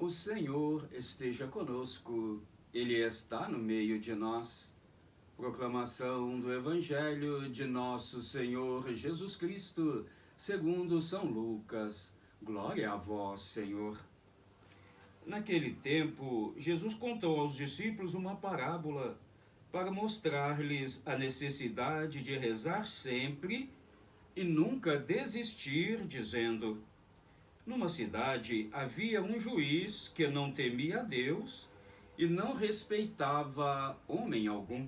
O Senhor esteja conosco, Ele está no meio de nós. Proclamação do Evangelho de nosso Senhor Jesus Cristo, segundo São Lucas. Glória a vós, Senhor. Naquele tempo, Jesus contou aos discípulos uma parábola para mostrar-lhes a necessidade de rezar sempre e nunca desistir, dizendo: numa cidade havia um juiz que não temia a Deus e não respeitava homem algum.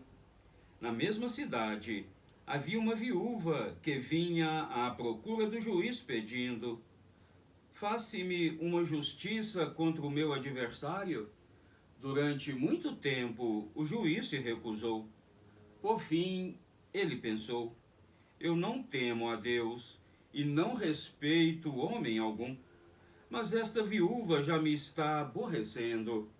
Na mesma cidade havia uma viúva que vinha à procura do juiz pedindo: faça-me uma justiça contra o meu adversário. Durante muito tempo o juiz se recusou. Por fim, ele pensou: eu não temo a Deus e não respeito homem algum. Mas esta viúva já me está aborrecendo.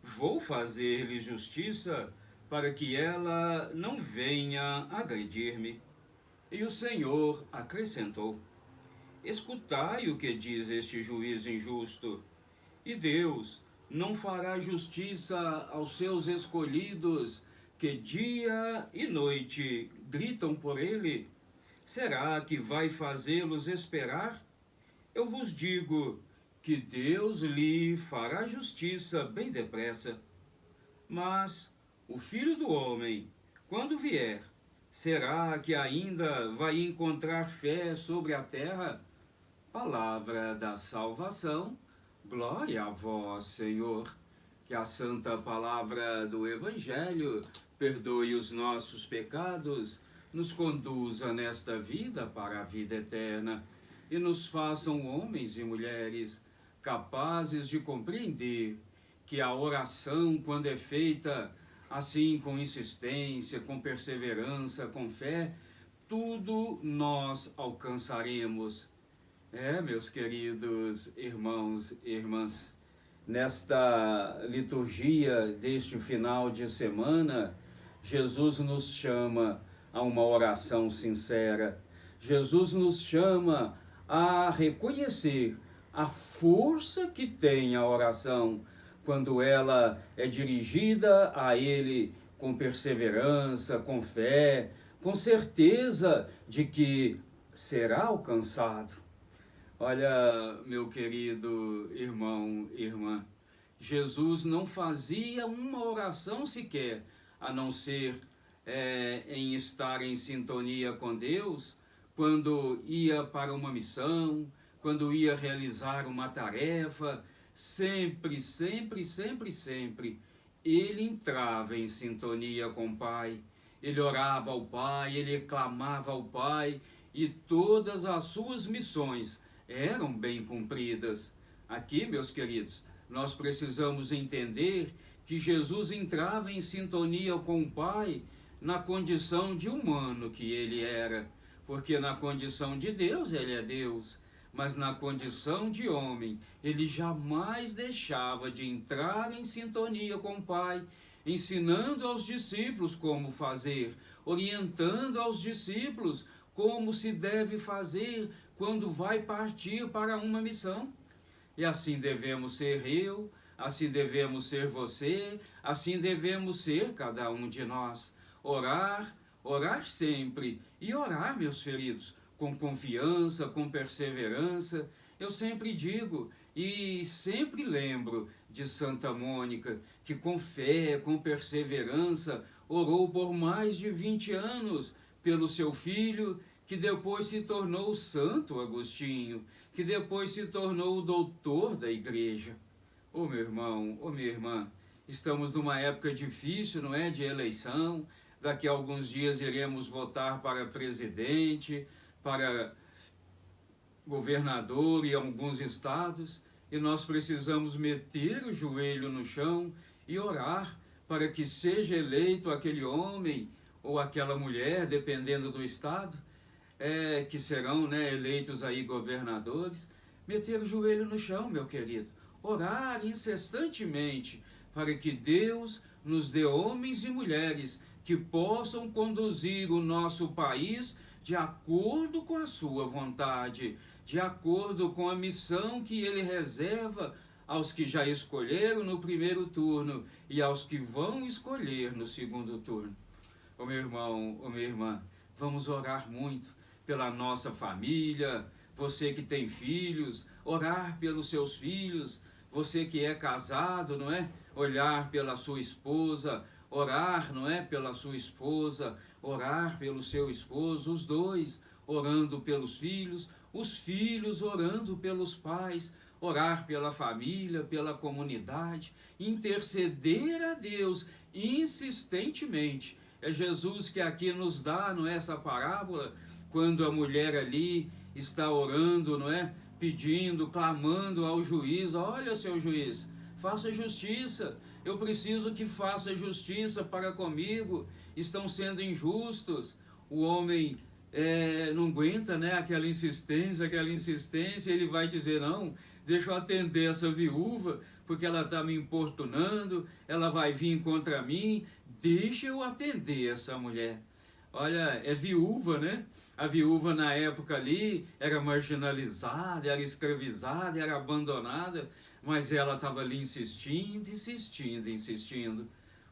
Vou fazer-lhe justiça para que ela não venha agredir-me. E o Senhor acrescentou: escutai o que diz este juiz injusto. E Deus não fará justiça aos seus escolhidos, que dia e noite gritam por ele? Será que vai fazê-los esperar? Eu vos digo que Deus lhe fará justiça bem depressa. Mas o Filho do Homem, quando vier, será que ainda vai encontrar fé sobre a terra? Palavra da salvação, glória a vós, Senhor. Que a santa palavra do Evangelho perdoe os nossos pecados, nos conduza nesta vida para a vida eterna e nos façam homens e mulheres capazes de compreender que a oração, quando é feita assim com insistência, com perseverança, com fé, tudo nós alcançaremos. Meus queridos irmãos e irmãs, nesta liturgia deste final de semana, Jesus nos chama a uma oração sincera. Jesus nos chama a reconhecer a força que tem a oração quando ela é dirigida a Ele com perseverança, com fé, com certeza de que será alcançado. Olha, meu querido irmão e irmã, Jesus não fazia uma oração sequer, a não ser em estar em sintonia com Deus, quando ia para uma missão, quando ia realizar uma tarefa, sempre, ele entrava em sintonia com o Pai, ele orava ao Pai, ele clamava ao Pai, e todas as suas missões eram bem cumpridas. Aqui, meus queridos, nós precisamos entender que Jesus entrava em sintonia com o Pai na condição de humano que ele era, porque na condição de Deus ele é Deus, mas na condição de homem ele jamais deixava de entrar em sintonia com o Pai, ensinando aos discípulos como fazer, orientando aos discípulos como se deve fazer quando vai partir para uma missão. E assim devemos ser eu, assim devemos ser você, assim devemos ser cada um de nós. Orar sempre, e orar, meus queridos, com confiança, com perseverança. Eu sempre digo e sempre lembro de Santa Mônica, que com fé, com perseverança, orou por mais de 20 anos pelo seu filho, que depois se tornou Santo Agostinho, que depois se tornou o doutor da igreja. Ô meu irmão, ô minha irmã, estamos numa época difícil, não é? De eleição. Daqui a alguns dias iremos votar para presidente, para governador e alguns estados, e nós precisamos meter o joelho no chão e orar para que seja eleito aquele homem ou aquela mulher, dependendo do estado, que serão, eleitos aí governadores. Meter o joelho no chão, meu querido, orar incessantemente para que Deus nos dê homens e mulheres que possam conduzir o nosso país de acordo com a sua vontade, de acordo com a missão que Ele reserva aos que já escolheram no primeiro turno e aos que vão escolher no segundo turno. Ô meu irmão, ô minha irmã, vamos orar muito pela nossa família, você que tem filhos, orar pelos seus filhos, você que é casado, não é? Olhar pela sua esposa, orar, não é? Pela sua esposa, orar pelo seu esposo, os dois orando pelos filhos, os filhos orando pelos pais, orar pela família, pela comunidade, interceder a Deus insistentemente. É Jesus que aqui nos dá, não é, essa parábola, quando a mulher ali está orando, não é, pedindo, clamando ao juiz: olha, seu juiz, faça justiça, eu preciso que faça justiça para comigo, estão sendo injustos. O homem não aguenta, né, aquela insistência, ele vai dizer: não, deixa eu atender essa viúva, porque ela está me importunando, ela vai vir contra mim, deixa eu atender essa mulher. Olha, é viúva, né? A viúva na época ali era marginalizada, era escravizada, era abandonada, mas ela estava ali insistindo.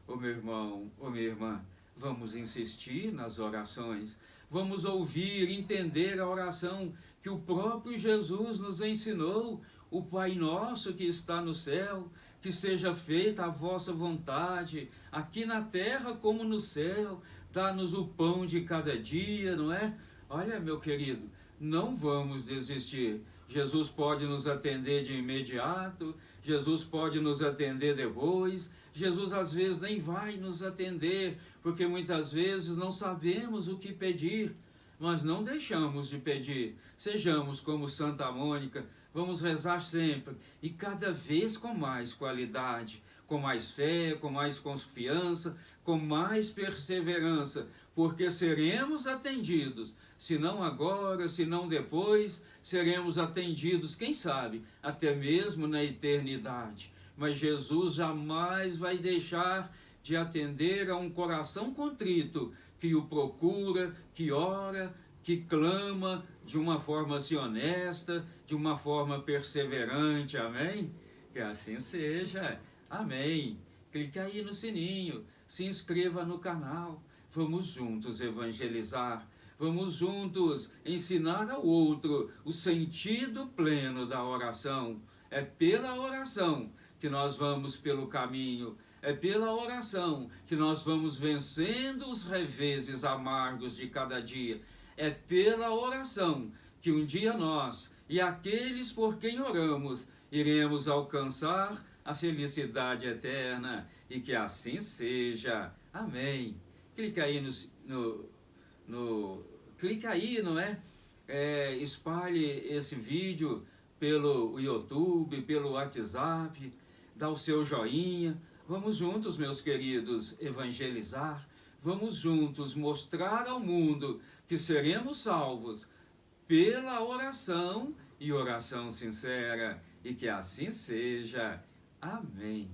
Ô meu irmão, ô minha irmã, vamos insistir nas orações, vamos ouvir, entender a oração que o próprio Jesus nos ensinou: o Pai Nosso que está no céu, que seja feita a vossa vontade, aqui na terra como no céu, dá-nos o pão de cada dia, não é? Olha, meu querido, não vamos desistir. Jesus pode nos atender de imediato, Jesus pode nos atender depois, Jesus às vezes nem vai nos atender, porque muitas vezes não sabemos o que pedir, mas não deixamos de pedir. Sejamos como Santa Mônica, vamos rezar sempre, e cada vez com mais qualidade, com mais fé, com mais confiança, com mais perseverança, porque seremos atendidos, se não agora, se não depois, seremos atendidos, quem sabe, até mesmo na eternidade. Mas Jesus jamais vai deixar de atender a um coração contrito, que o procura, que ora, que clama de uma forma assim honesta, de uma forma perseverante, amém? Que assim seja, amém. Clique aí no sininho, se inscreva no canal, vamos juntos evangelizar, vamos juntos ensinar ao outro o sentido pleno da oração. É pela oração que nós vamos pelo caminho, é pela oração que nós vamos vencendo os reveses amargos de cada dia. É pela oração que um dia nós e aqueles por quem oramos iremos alcançar a felicidade eterna, e que assim seja. Amém. Clica aí clica aí, não é? Espalhe esse vídeo pelo YouTube, pelo WhatsApp, dá o seu joinha. Vamos juntos, meus queridos, evangelizar. Vamos juntos mostrar ao mundo que seremos salvos pela oração e oração sincera, e que assim seja. Amém.